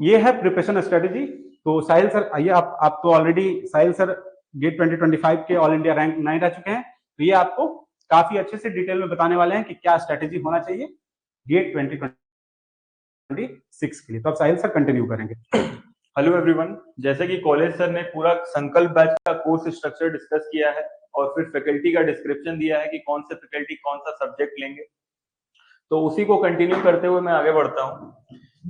ये है preparation strategy. तो साहिल सर आइए, आप तो ऑलरेडी साहिल सर गेट 2025 के ऑल इंडिया रैंक 9 रह चुके हैं, तो ये आपको काफी अच्छे से डिटेल में बताने वाले हैं कि क्या स्ट्रेटेजी होना चाहिए गेट 2026 के लिए। तो अब साहिल सर कंटिन्यू करेंगे। हेलो एवरीवन, जैसे कि कॉलेज सर ने पूरा संकल्प बैच का कोर्स स्ट्रक्चर डिस्कस किया है और फिर फैकल्टी का डिस्क्रिप्शन दिया है कि कौन से फैकल्टी कौन सा सब्जेक्ट लेंगे, तो उसी को कंटिन्यू करते हुए मैं आगे बढ़ता हूँ।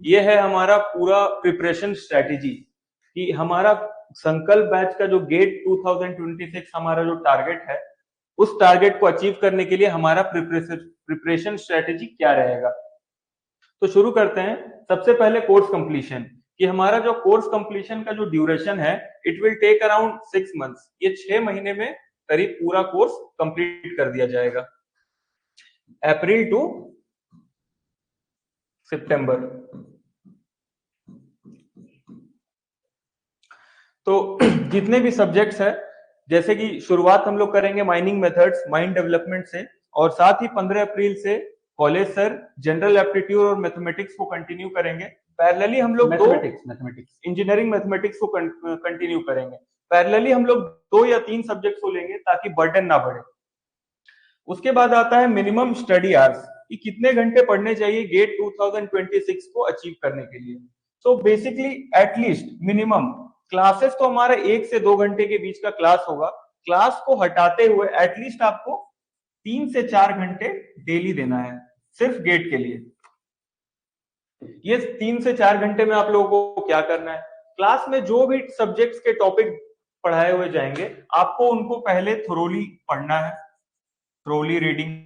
ये है हमारा पूरा प्रिपरेशन स्ट्रेटेजी कि हमारा संकल्प बैच का जो गेट 2026 हमारा जो टारगेट है, उस टारगेट को अचीव करने के लिए हमारा प्रिपरेशन स्ट्रेटेजी क्या रहेगा। तो शुरू करते हैं। सबसे पहले कोर्स कंप्लीशन, कि हमारा जो कोर्स कंप्लीशन का जो ड्यूरेशन है, it will take around 6 months. ये 6 महीने में करीब पूरा कोर्स कंप्लीट कर दिया जाएगा, अप्रैल टू सितंबर। तो जितने भी सब्जेक्ट्स है, जैसे कि शुरुआत हम लोग करेंगे माइनिंग मेथड्स, माइन डेवलपमेंट से, और साथ ही 15 अप्रैल से कॉलेज सर जनरल एप्टीट्यूड और मैथमेटिक्स को कंटिन्यू करेंगे। पैरेलली हम लोग मैथमेटिक्स इंजीनियरिंग मैथमेटिक्स को कंटिन्यू करेंगे। पैरेलली हम लोग 2 या 3 सब्जेक्ट्स को लेंगे ताकि बर्डन ना बढ़े। उसके बाद आता है मिनिमम स्टडी आवर्स, कि कितने घंटे पढ़ने चाहिए गेट 2026 को अचीव करने के लिए। So basically at least minimum classes तो हमारा 1 से 2 घंटे के बीच का क्लास होगा। क्लास को हटाते हुए एटलीस्ट आपको 3 से 4 घंटे डेली देना है सिर्फ गेट के लिए। ये 3 से 4 घंटे में आप लोगों को क्या करना है, क्लास में जो भी सब्जेक्ट्स के टॉपिक पढ़ाए हुए जाएंगे, आपको उनको पहले थोरोली पढ़ना है, थोरोली रीडिंग,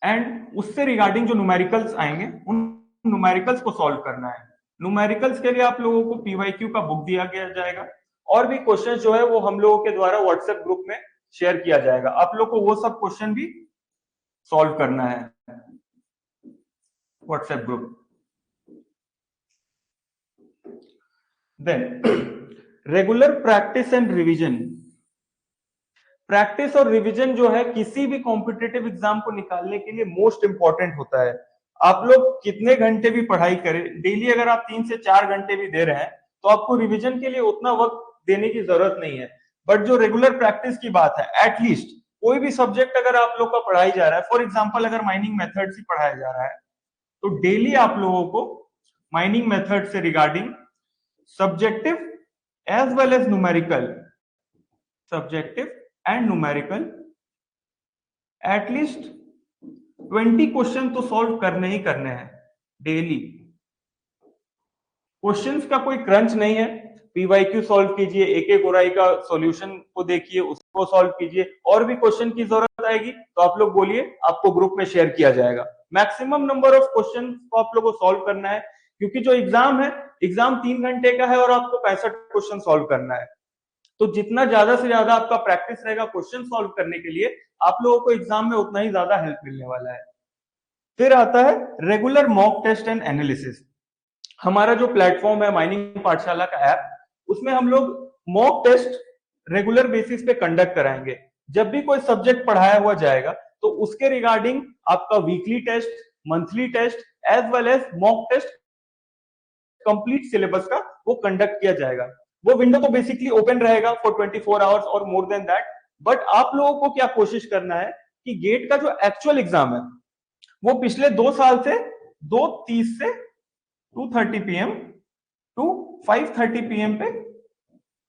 एंड उससे रिगार्डिंग जो न्यूमेरिकल्स आएंगे उन न्यूमेरिकल्स को सॉल्व करना है। न्यूमेरिकल्स के लिए आप लोगों को पीवाईक्यू का बुक दिया गया जाएगा, और भी क्वेश्चन जो है वो हम लोगों के द्वारा व्हाट्सएप ग्रुप में शेयर किया जाएगा। आप लोग को वो सब क्वेश्चन भी सॉल्व करना है WhatsApp group. Then regular practice and revision. Practice और रिवीजन जो है किसी भी कॉम्पिटिटिव एग्जाम को निकालने के लिए मोस्ट इंपॉर्टेंट होता है। आप लोग कितने घंटे भी पढ़ाई करें, डेली अगर आप 3 से 4 घंटे भी दे रहे हैं, तो आपको रिवीजन के लिए उतना वक्त देने की जरूरत नहीं है। बट जो रेगुलर प्रैक्टिस की बात है, एटलीस्ट कोई भी सब्जेक्ट अगर आप लोग का पढ़ाई जा रहा है, फॉर एग्जाम्पल अगर माइनिंग मेथड से पढ़ाया जा रहा है, तो डेली आप लोगों को माइनिंग मेथड से regarding subjective as well as numerical, subjective and numerical at least 20 question तो सॉल्व करने ही करने हैं डेली। क्वेश्चंस का कोई क्रंच नहीं है, पीवाईक्यू सॉल्व कीजिए, एक एक ओराई का सॉल्यूशन को देखिए, उसको सॉल्व कीजिए। और भी क्वेश्चन की जरूरत आएगी तो आप लोग बोलिए, आपको ग्रुप में शेयर किया जाएगा। मैक्सिमम नंबर ऑफ क्वेश्चन को आप लोग को सॉल्व करना है, क्योंकि जो एग्जाम है, एग्जाम 3 घंटे का है और आपको 65 क्वेश्चन सॉल्व करना है। तो जितना ज्यादा से ज्यादा आपका प्रैक्टिस रहेगा क्वेश्चन सॉल्व करने के लिए, आप लोगों को एग्जाम में उतना ही ज्यादा हेल्प मिलने वाला है। फिर आता है regular mock test and analysis. हमारा जो प्लेटफॉर्म है माइनिंग पाठशाला का ऐप, उसमें हम लोग मॉक टेस्ट रेगुलर बेसिस पे कंडक्ट कराएंगे। जब भी कोई सब्जेक्ट पढ़ाया हुआ जाएगा तो उसके रिगार्डिंग आपका weekly test, monthly test as well as mock test complete syllabus का वो कंडक्ट किया जाएगा। वो विंडो तो बेसिकली ओपन रहेगा फॉर 24 आवर्स और मोर देन दैट। बट आप लोगों को क्या कोशिश करना है कि गेट का जो एक्चुअल एग्जाम है, वो पिछले 2 साल से 2:30 से 2:30 PM टू 5:30 PM पे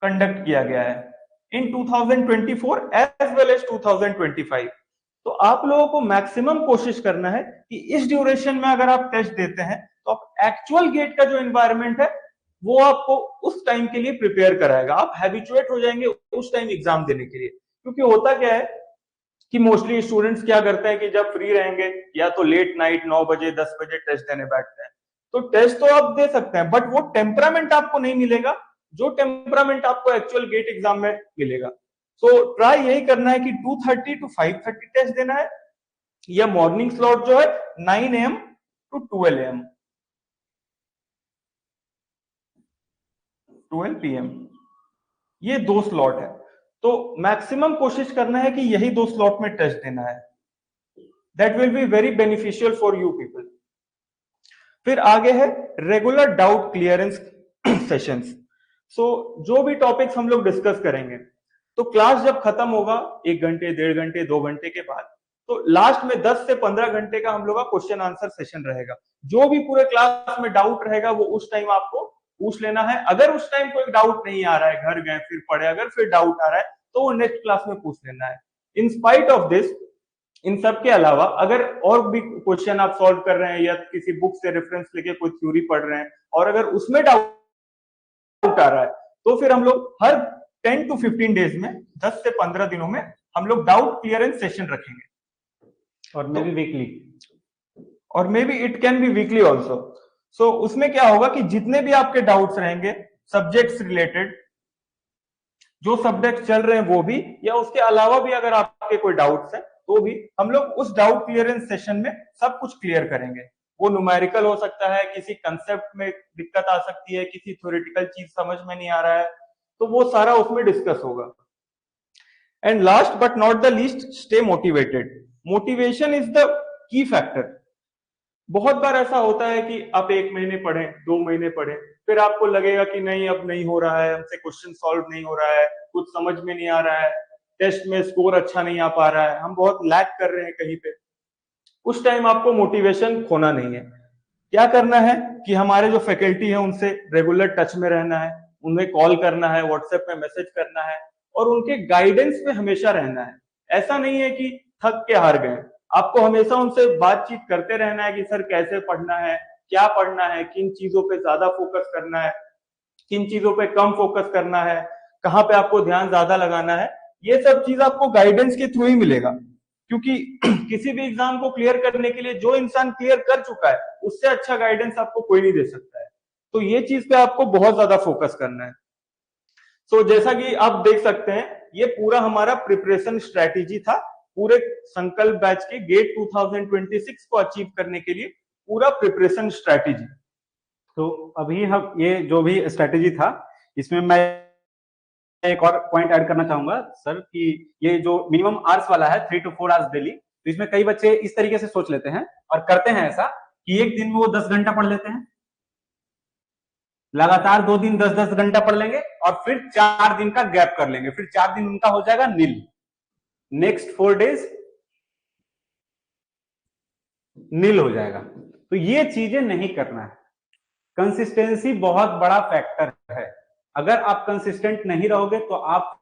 कंडक्ट किया गया है इन 2024 एज वेल एज 2025। तो आप लोगों को मैक्सिमम कोशिश करना है कि इस ड्यूरेशन में अगर आप टेस्ट देते हैं, तो आप एक्चुअल गेट का जो एनवायरनमेंट है वो आपको उस टाइम के लिए प्रिपेयर कराएगा। आप हैबिचुएट हो जाएंगे उस टाइम एग्जाम देने के लिए। क्योंकि होता क्या है कि मोस्टली स्टूडेंट्स क्या करते हैं कि जब फ्री रहेंगे या तो लेट नाइट 9 बजे 10 बजे टेस्ट देने बैठते हैं। तो टेस्ट तो आप दे सकते हैं, बट वो टेम्परामेंट आपको नहीं मिलेगा जो टेम्परामेंट आपको एक्चुअल गेट एग्जाम में मिलेगा। सो ट्राई यही करना है कि 2:30 टू 5:30 टेस्ट देना है, या मॉर्निंग स्लॉट जो है 9 AM टू 12 AM, 12 PM, ये 2 स्लॉट है। तो मैक्सिमम कोशिश करना है कि यही 2 स्लॉट में टेस्ट देना है। That will be very beneficial for you people. फिर आगे है रेगुलर डाउट क्लियरेंस सेशंस। सो जो भी टॉपिक्स हम लोग डिस्कस करेंगे, तो क्लास जब खत्म होगा 1 घंटे, 1.5 घंटे, 2 घंटे के बाद, तो लास्ट में 10 से 15 घंटे का हम लोग का क्वेश्चन आंसर सेशन रहेगा। जो भी पूरे क्लास में डाउट रहेगा वो उस टाइम आपको पूछ लेना है। अगर उस टाइम कोई डाउट नहीं आ रहा है, घर गए फिर पढ़े, अगर फिर डाउट आ रहा है तो वो नेक्स्ट क्लास में पूछ लेना है। इन स्पाइट ऑफ दिस, इन सब के अलावा अगर और भी क्वेश्चन आप सॉल्व कर रहे हैं या किसी बुक से रेफरेंस लेके कोई थ्योरी पढ़ रहे हैं और अगर उसमें डाउट आ रहा है, तो फिर हम लोग हर 10 to 15 डेज में, 10 से 15 दिनों में हम लोग डाउट क्लियरेंस सेशन रखेंगे। और मे बी वीकली, और may be it can be weekly also. So उसमें क्या होगा कि जितने भी आपके डाउट्स रहेंगे सब्जेक्ट्स रिलेटेड, जो सब्जेक्ट चल रहे हैं वो भी, या उसके अलावा भी अगर आपके कोई डाउट्स हैं तो भी हम लोग उस डाउट क्लियरेंस सेशन में सब कुछ क्लियर करेंगे। वो न्यूमेरिकल हो सकता है, किसी कंसेप्ट में दिक्कत आ सकती है, किसी थ्योरेटिकल चीज समझ में नहीं आ रहा है, तो वो सारा उसमें डिस्कस होगा। And last but not the least, stay motivated. Motivation is the key factor. बहुत बार ऐसा होता है कि आप 1 महीने पढ़ें, 2 महीने पढ़ें, फिर आपको लगेगा कि नहीं अब नहीं हो रहा है, हमसे क्वेश्चन सॉल्व नहीं हो रहा है, कुछ समझ में नहीं आ रहा है, टेस्ट में स्कोर अच्छा नहीं आ पा रहा है, हम बहुत लैग कर रहे हैं कहीं पे। उस टाइम आपको मोटिवेशन खोना नहीं है। क्या करना है कि हमारे जो फैकल्टी है उनसे रेगुलर टच में रहना है, उन्हें कॉल करना है, व्हाट्सएप में मैसेज करना है और उनके गाइडेंस में हमेशा रहना है। ऐसा नहीं है कि थक के हार गए, आपको हमेशा उनसे बातचीत करते रहना है कि सर कैसे पढ़ना है, क्या पढ़ना है, किन चीजों पे ज्यादा फोकस करना है, किन चीजों पे कम फोकस करना है, कहाँ पे आपको ध्यान ज्यादा लगाना है। ये सब चीज आपको गाइडेंस के थ्रू ही मिलेगा, क्योंकि किसी भी एग्जाम को क्लियर करने के लिए जो इंसान क्लियर कर चुका है उससे अच्छा गाइडेंस आपको कोई नहीं दे सकता है। तो ये चीज पे आपको बहुत ज्यादा फोकस करना है। सो जैसा कि आप देख सकते हैं, ये पूरा हमारा प्रिपरेशन स्ट्रेटेजी था पूरे संकल्प बैच के गेट 2026 को अचीव करने के लिए, पूरा प्रिपरेशन स्ट्रेटेजी। तो अभी हम ये जो भी स्ट्रेटेजी था, इसमें मैं एक और पॉइंट ऐड करना चाहूंगा सर कि ये जो मिनिमम आवर्स वाला है 3 to 4 आवर्स डेली, तो इसमें कई बच्चे इस तरीके से सोच लेते हैं और करते हैं ऐसा कि एक दिन में वो 10 घंटा पढ़ लेते हैं, लगातार 2 दिन 10-10 घंटा पढ़ लेंगे और फिर 4 दिन का गैप कर लेंगे, फिर 4 दिन उनका हो जाएगा नील, नेक्स्ट 4 डेज नील हो जाएगा। तो ये चीजें नहीं करना है। कंसिस्टेंसी बहुत बड़ा फैक्टर है। अगर आप कंसिस्टेंट नहीं रहोगे तो आप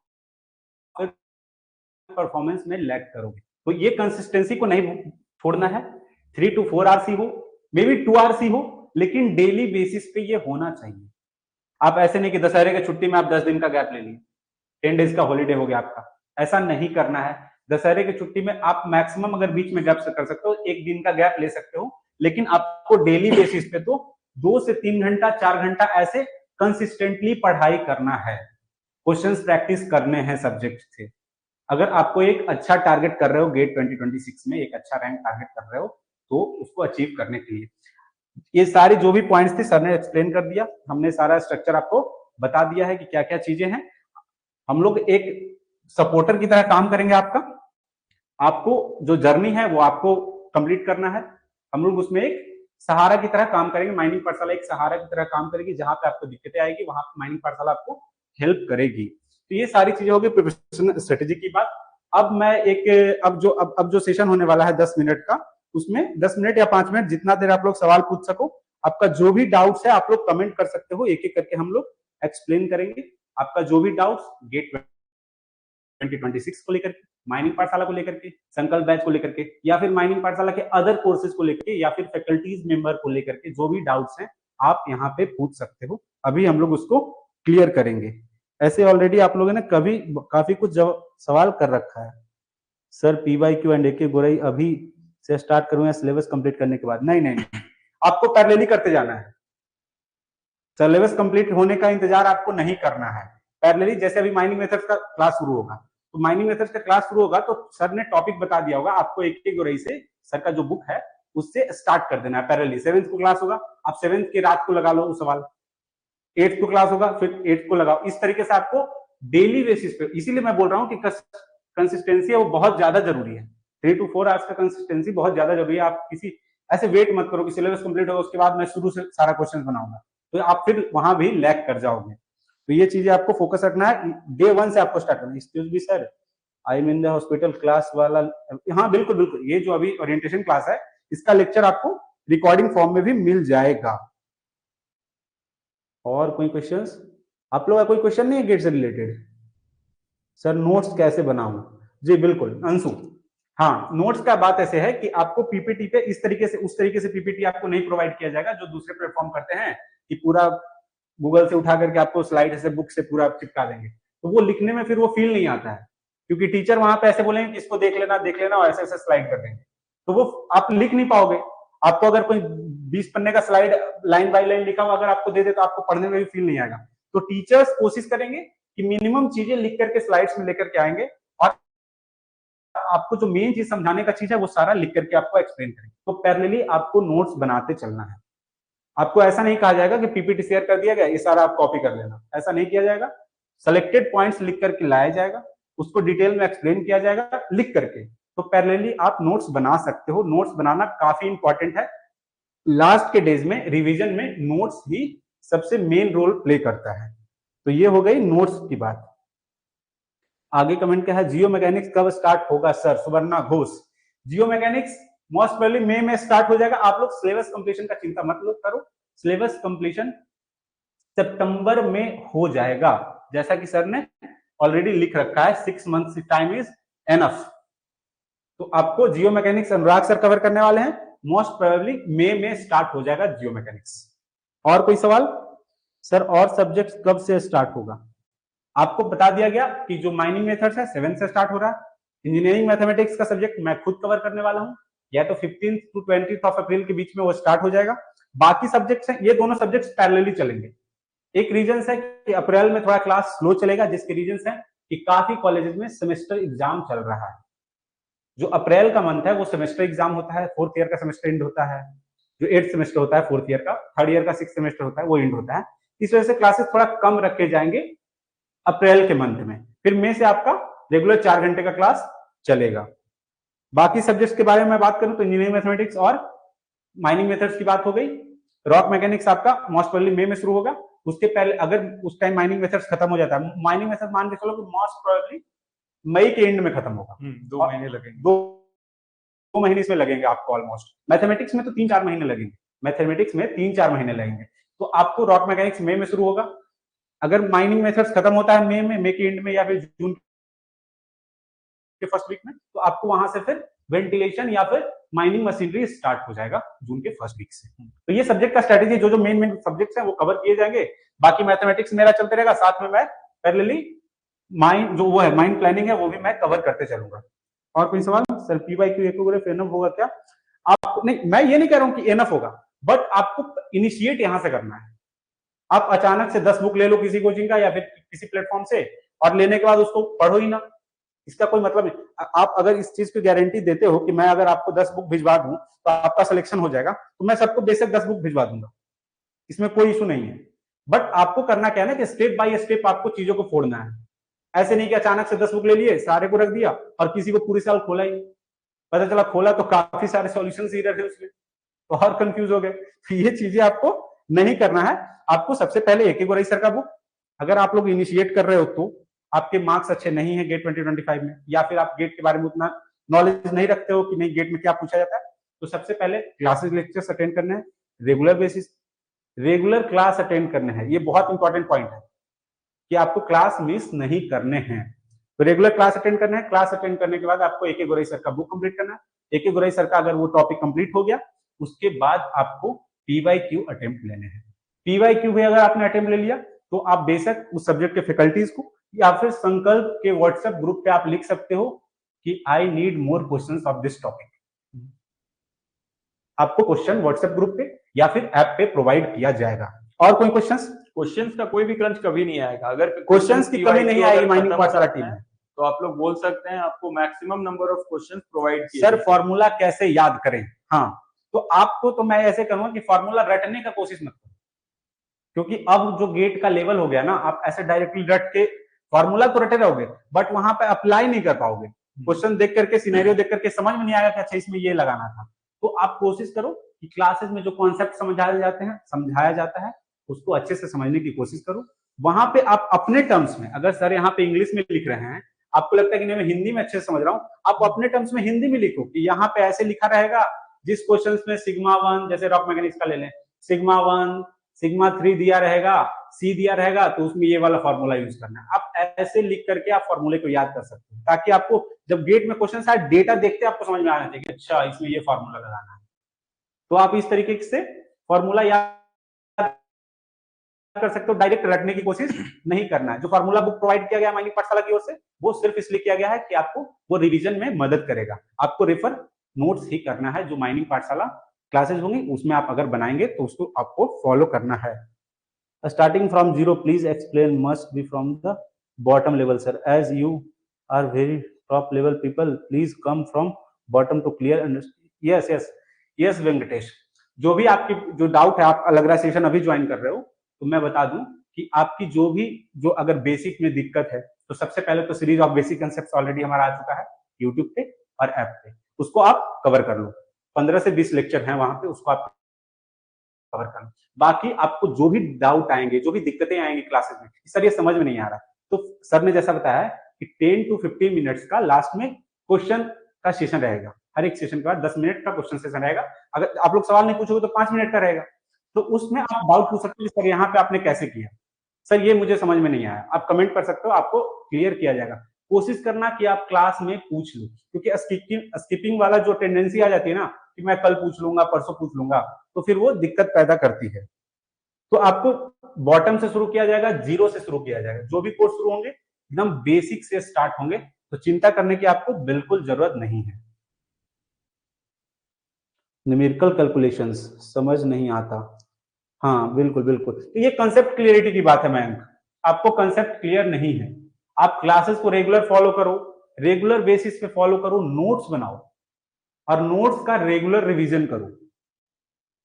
परफॉर्मेंस में लैग करोगे। तो ये कंसिस्टेंसी को नहीं छोड़ना है। 3 to 4 आवर्स ही हो, मे बी 2 आवर्स ही हो, लेकिन डेली बेसिस पे ये होना चाहिए। आप ऐसे नहीं कि दशहरे की छुट्टी में आप 10 दिन का गैप ले लिए, 10 डेज का हॉलीडे हो गया आपका, ऐसा नहीं करना है। दशहरे की छुट्टी में आप मैक्सिमम अगर बीच में गैप कर सकते हो, 1 दिन का गैप ले सकते हो, लेकिन आपको डेली बेसिस पे तो 2 से 3 घंटा 4 घंटा ऐसे कंसिस्टेंटली पढ़ाई करना है, क्वेश्चंस प्रैक्टिस करने हैं सब्जेक्ट से। अगर आपको एक अच्छा टारगेट कर रहे हो, गेट 2026 में एक अच्छा रैंक टारगेट कर रहे हो, तो उसको अचीव करने के लिए ये सारी जो भी पॉइंट्स थे सर ने एक्सप्लेन कर दिया, हमने सारा स्ट्रक्चर आपको बता दिया है कि क्या क्या चीजें हैं। हम लोग एक सपोर्टर की तरह काम करेंगे आपका, आपको जो जर्नी है वो आपको कंप्लीट करना है। हम लोग उसमें एक सहारा की तरह काम करेंगे, माइनिंग पाठशाला एक सहारा की तरह काम करेगी, जहां पे आपको दिक्कतें आएगी वहां पे माइनिंग पाठशाला आपको हेल्प करेगी। तो ये सारी चीजें होगी प्रिपरेशन स्ट्रेटेजी की बात। अब मैं एक अब जो सेशन होने वाला है 10 मिनट का, उसमें 10 मिनट या 5 मिनट जितना देर आप लोग सवाल पूछ सको, आपका जो भी डाउट्स है आप लोग कमेंट कर सकते हो, एक एक करके हम लोग एक्सप्लेन करेंगे। आपका जो भी डाउट्स गेट 2026 को लेकर के, माइनिंग पाठशाला को लेकर के, संकल्प बैच को लेकर के, या फिर माइनिंग पाठशाला के अदर कोर्सेज को लेकर के, या फिर फैकल्टीज मेंबर को लेकर के, जो भी डाउट्स हैं आप यहाँ पे पूछ सकते हो। अभी हम लोग उसको क्लियर करेंगे। ऐसे ऑलरेडी आप लोगों ने काफी कुछ सवाल कर रखा है सर, PYQ एंड AK गोरई अभी से स्टार्ट करूं या सिलेबस कंप्लीट करने के बाद? नहीं नहीं नहीं, आपको पैरेलली करते जाना है। सिलेबस कंप्लीट होने का इंतजार आपको नहीं करना है। पैरेलली जैसे अभी माइनिंग मेथड्स का क्लास शुरू होगा, तो माइनिंग मेथड्स का क्लास शुरू होगा तो सर ने टॉपिक बता दिया होगा आपको, AK गोरई से सर का जो बुक है उससे स्टार्ट कर देना है पैरेलली। 7th को क्लास होगा, आप 7th की रात को लगा लो वो सवाल, 8th को क्लास होगा फिर 8th को लगाओ। इस तरीके से आपको डेली बेसिस पे, इसीलिए मैं बोल रहा हूँ कि कंसिस्टेंसी है वो बहुत ज्यादा जरूरी है। 3 to 4 आवर्स का कंसिस्टेंसी बहुत ज्यादा जरूरी है। आप किसी ऐसे वेट मत करो कि सिलेबस कंप्लीट होगा उसके बाद मैं शुरू से सारा क्वेश्चन बनाऊंगा, तो आप फिर वहां भी लैग कर जाओगे। तो ये चीजें आपको फोकस रखना है, डे 1 से आपको स्टार्ट करना है। Excuse me sir, I mean the hospital class वाला, हाँ बिल्कुल बिल्कुल, ये जो अभी ओरिएंटेशन क्लास है इसका लेक्चर आपको रिकॉर्डिंग फॉर्म में भी मिल जाएगा। और कोई क्वेश्चंस आप लोग का? कोई क्वेश्चन नहीं है गेट से रिलेटेड? सर नोट्स कैसे बनाऊं? जी बिल्कुल अंशु, हाँ नोट्स का बात ऐसे है कि आपको पीपीटी पे इस तरीके से उस तरीके से पीपीटी आपको नहीं प्रोवाइड किया जाएगा जो दूसरे प्लेटफॉर्म करते हैं कि पूरा गूगल से उठा करके आपको स्लाइड से बुक से पूरा चिपका देंगे, तो वो लिखने में फिर वो फील नहीं आता है, क्योंकि टीचर वहां पे ऐसे बोलेंगे कि इसको देख लेना और ऐसे ऐसे स्लाइड कर देंगे, तो वो आप लिख नहीं पाओगे। आपको अगर कोई 20 पन्ने का स्लाइड लाइन बाय लाइन लिखा हुआ अगर आपको दे दे तो आपको पढ़ने में भी फील नहीं आएगा। तो टीचर्स कोशिश करेंगे कि मिनिमम चीजें लिख करके स्लाइड्स में लेकर के आएंगे और आपको जो मेन चीज समझाने का चीज है वो सारा लिख करके आपको एक्सप्लेन करेंगे। तो पैरेलली आपको नोट्स बनाते चलना है। आपको ऐसा नहीं कहा जाएगा कि पीपीटी शेयर कर दिया गया ये सारा आप कॉपी कर लेना, ऐसा नहीं किया जाएगा। सेलेक्टेड पॉइंट्स लिख करके लाया जाएगा, उसको डिटेल में एक्सप्लेन किया जाएगा लिख करके। तो पैरेलली आप नोट्स बना सकते हो। नोट्स बनाना काफी इंपॉर्टेंट है। लास्ट के डेज में रिवीजन में नोट्स ही सबसे मेन रोल प्ले करता है। तो ये हो गई नोट्स की बात। आगे कमेंट क्या है, जियो मैकेनिक्स कब स्टार्ट होगा सर? सुवर्णा घोष, जियो मैकेनिक्स मोस्ट प्रोबेबली मई में स्टार्ट हो जाएगा। आप लोग सिलेबस कंप्लीशन का चिंता मत लोग करो, सिलेबस कंप्लीशन सितंबर में हो जाएगा, जैसा कि सर ने ऑलरेडी लिख रखा है 6 मंथ्स टाइम इज एनफ। तो आपको जियो मैकेनिक्स अनुराग सर कवर करने वाले हैं, मोस्ट प्रोबेबली मई में स्टार्ट हो जाएगा जियो मैकेनिक्स। और कोई सवाल? सर और सब्जेक्ट कब से स्टार्ट होगा? आपको बता दिया गया कि जो माइनिंग मेथड्स है 7 से स्टार्ट हो रहा है। इंजीनियरिंग मैथमेटिक्स का सब्जेक्ट मैं खुद कवर करने वाला हूं, या तो 15 टू 20 ऑफ अप्रैल के बीच में वो स्टार्ट हो जाएगा। बाकी सब्जेक्ट्स हैं, ये दोनों सब्जेक्ट्स पैरेलली चलेंगे। एक रीजन है कि अप्रैल में थोड़ा क्लास स्लो चलेगा, जिसके रीजन है कि काफी कॉलेजेस में सेमेस्टर एग्जाम चल रहा है। जो अप्रैल का मंथ है वो सेमेस्टर एग्जाम होता है, 4th ईयर का सेमेस्टर एंड होता है। जो 8th सेमेस्टर होता है 4th ईयर का, 3rd ईयर का 6th सेमेस्टर होता है वो एंड होता है। इस वजह से क्लासेस थोड़ा कम रखे जाएंगे अप्रैल के मंथ में। फिर मई से आपका रेगुलर 4 घंटे का क्लास चलेगा। बाकी सब्जेक्ट्स के बारे में बात करूं तो इंजीनियरिंग मैथमेटिक्स और माइनिंग मेथड्स की बात हो गई। रॉक मैकेनिक्स आपका मोस्ट प्रोबेबली मई में शुरू होगा। उसके पहले अगर उस टाइम माइनिंग मेथड्स खत्म हो जाता है, माइनिंग मेथड मान के चलो कि मोस्ट प्रोबेबली मई के एंड में खत्म होगा। 2 महीने लगेंगे, 2 महीने इसमें लगेंगे आपको ऑलमोस्ट। मैथमेटिक्स में तो 3-4 महीने लगेंगे, मैथमेटिक्स में 3-4 महीने लगेंगे। तो आपको रॉक मैकेनिक्स मई में शुरू होगा। अगर माइनिंग मेथड्स खत्म होता है मई के एंड में या फिर जून के फर्स्ट वीक में, तो आपको वहां से फिर वेंटिलेशन या फिर माइनिंग मशीनरी स्टार्ट हो जाएगा जून के फर्स्ट वीक से। तो ये सब्जेक्ट का स्ट्रेटेजी, जो मेन सब्जेक्ट्स हैं वो कवर किए जाएंगे। बाकी मैथमेटिक्स मेरा चलते रहेगा, साथ में मैं पैरेलली माइंड जो वो है माइंड प्लानिंग है वो भी मैं कवर करते चलूंगा। और कोई सवाल? सर पीवाईक्यू एकोग्राफ एनफ होगा क्या? आप नहीं, मैं ये नहीं कह रहा हूं कि एनफ होगा, बट आपको इनिशिएट यहां से करना है। आप अचानक से 10 बुक ले लो किसी कोचिंग का या फिर किसी प्लेटफॉर्म से, और लेने के बाद उसको पढ़ो ही ना, इसका कोई मतलब नहीं। आप अगर इस चीज की गारंटी देते हो कि मैं अगर आपको 10 बुक भिजवा दूं तो आपका सिलेक्शन हो जाएगा, तो मैं सबको बेशक 10 बुक भिजवा दूंगा, इसमें कोई इशू नहीं है। बट आपको करना क्या है ना कि स्टेप बाय स्टेप आपको चीजों को फोड़ना है। ऐसे नहीं कि अचानक से 10 बुक ले लिए, सारे को रख दिया और किसी को पूरी साल खोला ही नहीं। पता चला खोला तो काफी सारे सॉल्यूशंस इधर थे उसमें, तो और कंफ्यूज हो गए। तो ये चीजें आपको नहीं करना है। आपको सबसे पहले एक गोराई सर का बुक, अगर आप लोग इनिशिएट कर रहे हो तो आपके मार्क्स अच्छे नहीं है गेट 2025 में, या फिर आप गेट के बारे में उतना नॉलेज नहीं रखते हो कि नहीं गेट में क्या पूछा जाता है, तो सबसे पहले क्लासेस लेक्चर्स अटेंड करने हैं regular basis, regular class attend करने हैं। ये बहुत इंपॉर्टेंट पॉइंट है कि आपको क्लास मिस नहीं करने हैं। तो रेगुलर क्लास अटेंड करना है। क्लास अटेंड करने के बाद आपको एक गोराई सर का बुक कंप्लीट करना है। एक गोराई सर का अगर वो टॉपिक कंप्लीट हो गया, उसके बाद आपको पीवाईक्यू अटेम्प्ट लेने हैं। पीवाईक्यू भी अगर आपने अटेम्प्ट ले लिया तो आप बेशक उस सब्जेक्ट के फैकल्टीज को या फिर संकल्प के व्हाट्सएप ग्रुप पे आप लिख सकते हो कि I need more questions of this topic. आपको क्वेश्चन व्हाट्सएप ग्रुप पे या फिर ऐप पे प्रोवाइड किया जाएगा। और कोई क्वेश्चंस? क्वेश्चंस का कोई भी क्रंच कभी नहीं आएगा। अगर क्वेश्चंस की कमी नहीं आएगी माइनिंग पाठशाला टीम में, तो आप लोग बोल सकते हैं, आपको maximum number of questions provide किए। सर फॉर्मूला कैसे याद करें? हाँ, तो आपको तो मैं ऐसे कहूंगा कि फॉर्मूला रटने का कोशिश मत करो, क्योंकि अब जो गेट का लेवल हो गया ना, आप ऐसे डायरेक्टली रट के फॉर्मूला तो रटे रहोगे बट वहां पे अप्लाई नहीं कर पाओगे। क्वेश्चन देख करके, सिनेरियो देख करके समझ में नहीं आएगा कि अच्छा इसमें ये लगाना था। तो आप कोशिश करो कि क्लासेस में जो कॉन्सेप्ट समझाया जाता है उसको अच्छे से समझने की कोशिश करो। वहां पे आप अपने टर्म्स में, अगर सर यहाँ पे इंग्लिश में लिख रहे हैं, आपको लगता है कि नहीं मैं हिंदी में अच्छे से समझ रहा हूँ, आप अपने टर्म्स में हिंदी में लिखो कि यहाँ पे ऐसे लिखा रहेगा। जिस क्वेश्चन में सिग्मा 1, जैसे रॉक मैकेनिक्स का ले लें, सिग्मा 1 सिग्मा 3 दिया रहेगा, सी दिया रहेगा, तो उसमें ये वाला फॉर्मूला यूज करना है। आप ऐसे लिख करके आप फॉर्मूले को याद कर सकते हैं, ताकि आपको जब गेट में क्वेश्चन आए, डेटा देखते आपको समझ में आना चाहिए, अच्छा इसमें ये फॉर्मूला लगाना है। तो आप इस तरीके से फॉर्मूला याद कर सकते हो, डायरेक्ट रटने की कोशिश नहीं करना है। जो फॉर्मूला बुक प्रोवाइड किया गया माइनिंग पाठशाला की ओर से, वो सिर्फ इसलिए किया गया है कि आपको वो रिवीजन में मदद करेगा। आपको रेफर नोट्स ही करना है, जो माइनिंग पाठशाला क्लासेस होंगी उसमें आप अगर बनाएंगे तो उसको आपको फॉलो करना है। Starting from zero please explain must be from the bottom level sir, as you are very top level people, please come from bottom to clear. Yes yes yes Venkatesh, जो भी आपकी जो डाउट है, आप अलग सेशन अभी ज्वाइन कर रहे हो, तो मैं बता दूं कि आपकी जो अगर बेसिक में दिक्कत है, तो सबसे पहले तो series of basic concept already हमारा आ चुका है यूट्यूब पे और ऐप पे, उसको आप कवर कर लो। 15 से 20 लेक्चर हैं वहां पे, उसको आप कवर कर लो। बाकी आपको जो भी डाउट आएंगे, जो भी दिक्कतें आएंगी क्लासेस में, सर ये समझ में नहीं आ रहा, तो सर ने जैसा बताया कि 10 to 15 मिनट्स का लास्ट में क्वेश्चन का सेशन रहेगा। हर एक सेशन के बाद 10 मिनट का क्वेश्चन सेशन रहेगा। अगर आप लोग सवाल नहीं पूछोगे तो 5 मिनट का रहेगा, तो उसमें आप डाउट पूछ सकते हो, सर यहाँ पे आपने कैसे किया, सर ये मुझे समझ में नहीं आया, आप कमेंट कर सकते हो, आपको क्लियर किया जाएगा। कोशिश करना कि आप क्लास में पूछ लो, क्योंकि स्किपिंग वाला जो टेंडेंसी आ जाती है ना कि मैं कल पूछ लूंगा, परसों पूछ लूंगा, तो फिर वो दिक्कत पैदा करती है। तो आपको बॉटम से शुरू किया जाएगा, जीरो से शुरू किया जाएगा। जो भी कोर्स शुरू होंगे एकदम बेसिक से स्टार्ट होंगे, तो चिंता करने की आपको बिल्कुल जरूरत नहीं है। न्यूमेरिकल कैलकुलेशंस समझ नहीं आता, हाँ बिल्कुल बिल्कुल, तो ये कंसेप्ट क्लियरिटी की बात है मयंक, आपको कंसेप्ट क्लियर नहीं है। आप क्लासेस को रेगुलर फॉलो करो, रेगुलर बेसिस पे फॉलो करो, नोट्स बनाओ और नोट्स का रेगुलर रिवीजन करो।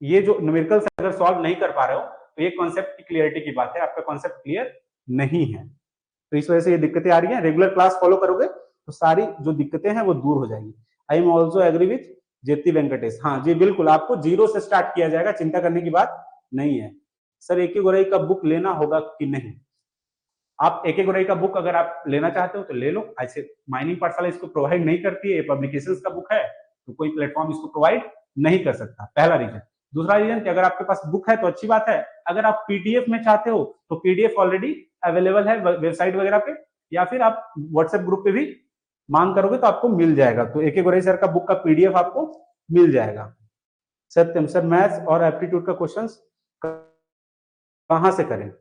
ये जो न्यूमेरिकल्स अगर सॉल्व नहीं कर पा रहे हो, तो ये कॉन्सेप्ट की क्लियरिटी की बात है, आपका कॉन्सेप्ट क्लियर नहीं है, तो इस वजह से ये दिक्कतें आ रही हैं। रेगुलर क्लास फॉलो करोगे तो सारी जो दिक्कतें हैं वो दूर हो जाएंगी। I am also agree with जेती वेंकटेश, हाँ जी बिल्कुल, आपको जीरो से स्टार्ट किया जाएगा, चिंता करने की बात नहीं है। सर AK गोराई का बुक लेना होगा कि नहीं? आप AK गोराई का बुक अगर आप लेना चाहते हो तो ले लो, ऐसे माइनिंग पाठशाला इसको प्रोवाइड नहीं करती है, पब्लिकेशंस का बुक है, तो कोई प्लेटफॉर्म इसको प्रोवाइड नहीं कर सकता, पहला रीजन। दूसरा रीजन कि अगर आपके पास बुक है तो अच्छी बात है, अगर आप PDF में चाहते हो तो PDF ऑलरेडी अवेलेबल है वेबसाइट वगैरह पे, या फिर आप व्हाट्सएप ग्रुप पे भी मांग करोगे तो आपको मिल जाएगा। तो AK गोराई सर का बुक का PDF आपको मिल जाएगा। सत्यम सर, मैथ्स और एप्टीट्यूड का क्वेश्चंस कहां से करें?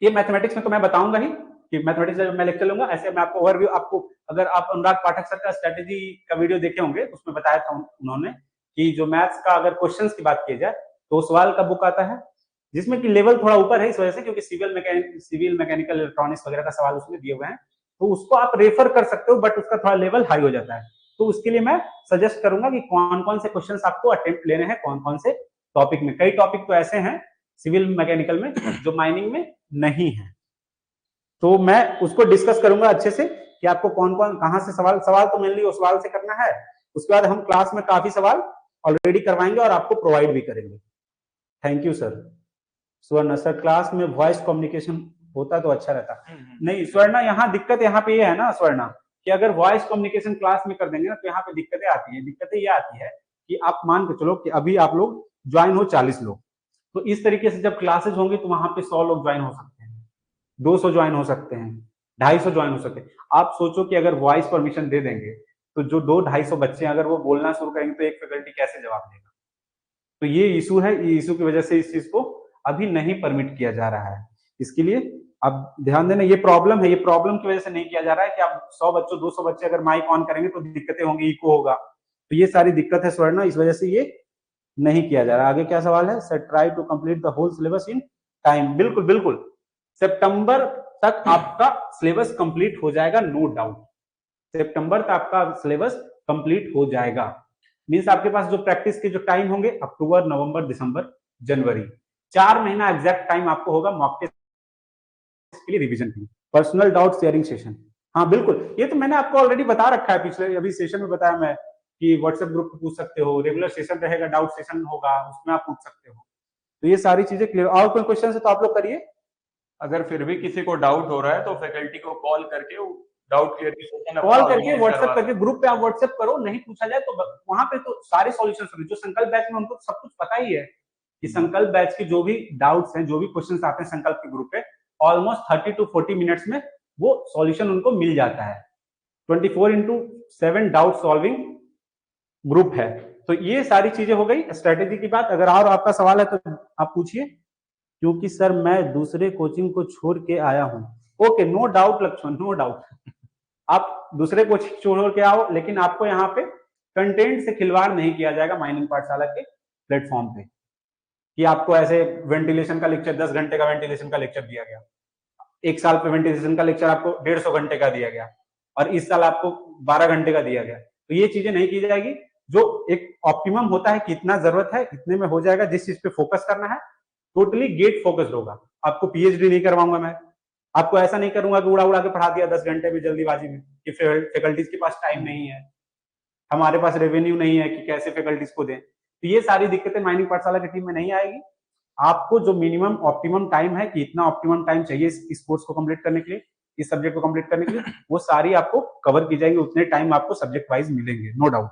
ये मैथमेटिक्स में तो मैं बताऊंगा ही कि मैथमेटिक्स जब मैं लेक्चर लूंगा, ऐसे मैं आपको ओवरव्यू, आपको अगर आप अनुराग पाठक सर का स्ट्रेटेजी का वीडियो देखे होंगे, उसमें बताया था उन्होंने कि जो मैथ्स का अगर क्वेश्चंस की बात की जाए तो सवाल का बुक आता है, जिसमें कि लेवल थोड़ा ऊपर है इस वजह से, क्योंकि सिविल मैकेनिकल इलेक्ट्रॉनिक्स वगैरह का सवाल उसमें दिए हुए हैं, तो उसको आप रेफर कर सकते हो, बट उसका थोड़ा लेवल हाई हो जाता है। तो उसके लिए मैं सजेस्ट करूंगा कि कौन कौन से क्वेश्चन आपको अटेम्प्ट लेने हैं, कौन कौन से टॉपिक में। कई टॉपिक तो ऐसे हैं सिविल मैकेनिकल में जो माइनिंग में नहीं है, तो मैं उसको डिस्कस करूंगा अच्छे से कि आपको कौन कौन कहां से सवाल तो मेनली उस सवाल से करना है। उसके बाद हम क्लास में काफी सवाल ऑलरेडी करवाएंगे और आपको प्रोवाइड भी करेंगे। Thank you sir. स्वर्ण सर, क्लास में वॉइस कम्युनिकेशन होता तो अच्छा रहता। नहीं स्वर्णा, यहाँ दिक्कत यहाँ पे ये है ना स्वर्णा, कि अगर वॉइस कम्युनिकेशन क्लास में कर देंगे ना तो यहाँ पे दिक्कतें आती है। दिक्कतें ये आती है कि आप मान के चलो कि अभी आप लोग ज्वाइन हो 40 लोग, तो इस तरीके से जब क्लासेस होंगी तो वहां पे 100 लोग ज्वाइन हो सकते हैं, 200 ज्वाइन हो सकते हैं, 250 ज्वाइन हो सकते हैं। आप सोचो कि अगर वॉइस परमिशन दे देंगे तो जो 200-250 बच्चे अगर वो बोलना शुरू करेंगे तो एक फैकल्टी कैसे जवाब देगा? तो ये इशू है, ये इशू की वजह से इस चीज को अभी नहीं परमिट किया जा रहा है। इसके लिए आप ध्यान देना, ये प्रॉब्लम है, ये प्रॉब्लम की वजह से नहीं किया जा रहा है कि आप 100 बच्चों 200 बच्चे अगर माइक ऑन करेंगे तो दिक्कतें होंगी, इको होगा, तो ये सारी दिक्कत है स्वर्ण, इस वजह से ये नहीं किया जा रहा। आगे क्या सवाल है? Sir try to complete the whole syllabus in time. बिल्कुल बिल्कुल, सितंबर तक आपका सिलेबस कंप्लीट हो जाएगा, नो डाउट। सितंबर तक आपका सिलेबस कंप्लीट हो जाएगा, मींस आपके पास जो प्रैक्टिस के जो टाइम होंगे अक्टूबर, नवंबर, दिसंबर, जनवरी, 4 महीना एग्जैक्ट टाइम आपको होगा मॉक टेस्ट के लिए, रिवीजन के लिए। पर्सनल डाउट शेयरिंग सेशन, हाँ बिल्कुल, ये तो मैंने आपको ऑलरेडी बता रखा है, पिछले अभी सेशन में बताया मैं कि व्हाट्सएप ग्रुप पे पूछ सकते हो, रेगुलर सेशन रहेगा, डाउट सेशन होगा, उसमें आप पूछ सकते हो। तो ये सारी चीजें क्लियर। और कोई क्वेश्चन है तो आप लोग करिए। अगर फिर भी किसी को डाउट हो रहा है तो फैकल्टी को कॉल करके डाउट क्लियरिफिकेशन कॉल करके, व्हाट्सएप करके, ग्रुप पे आप व्हाट्सएप करो, नहीं पूछा जाए तो वहां पे तो सारे सॉल्यूशन, जो संकल्प बैच में उनको सब कुछ पता ही है कि संकल्प बैच के जो भी डाउट्स हैं, जो भी क्वेश्चंस आते हैं संकल्प के ग्रुप पे, ऑलमोस्ट 30 to 40 मिनट्स में वो सॉल्यूशन उनको मिल जाता है। 24/7 डाउट सॉल्विंग ग्रुप है। तो ये सारी चीजें हो गई स्ट्रेटेजी की बात। अगर और आपका सवाल है तो आप पूछिए। क्योंकि सर मैं दूसरे कोचिंग को छोड़ के आया हूँ। Okay, no doubt Lakshman, no doubt. आप दूसरे कोचिंग छोड़ के आओ, लेकिन आपको यहाँ पे कंटेंट से खिलवाड़ नहीं किया जाएगा माइनिंग पाठशाला के प्लेटफॉर्म पे, कि आपको ऐसे वेंटिलेशन का लेक्चर 10 घंटे का वेंटिलेशन का लेक्चर दिया गया, एक साल पे वेंटिलेशन का लेक्चर आपको 150 घंटे का दिया गया, और इस साल आपको 12 घंटे का दिया गया। तो ये चीजें नहीं की जाएगी। जो एक ऑप्टिमम होता है कि इतना जरूरत है, इतने में हो जाएगा। जिस चीज पे फोकस करना है टोटली गेट फोकस्ड होगा। आपको पीएचडी नहीं करवाऊंगा मैं, आपको ऐसा नहीं करूंगा कि उड़ा उड़ा के पढ़ा दिया 10 घंटे में जल्दीबाजी में, कि फैकल्टीज के पास टाइम नहीं है, हमारे पास रेवेन्यू नहीं है कि कैसे फैकल्टीज को दें। तो ये सारी दिक्कतें माइनिंग पाठशाला की टीम में नहीं आएगी। आपको जो मिनिमम ऑप्टिमम टाइम है कि इतना ऑप्टिमम टाइम चाहिए इस कोर्स को कंप्लीट करने के लिए, इस सब्जेक्ट को कंप्लीट करने के लिए, वो सारी आपको कवर की जाएगी। उतने टाइम आपको सब्जेक्ट वाइज मिलेंगे, नो डाउट।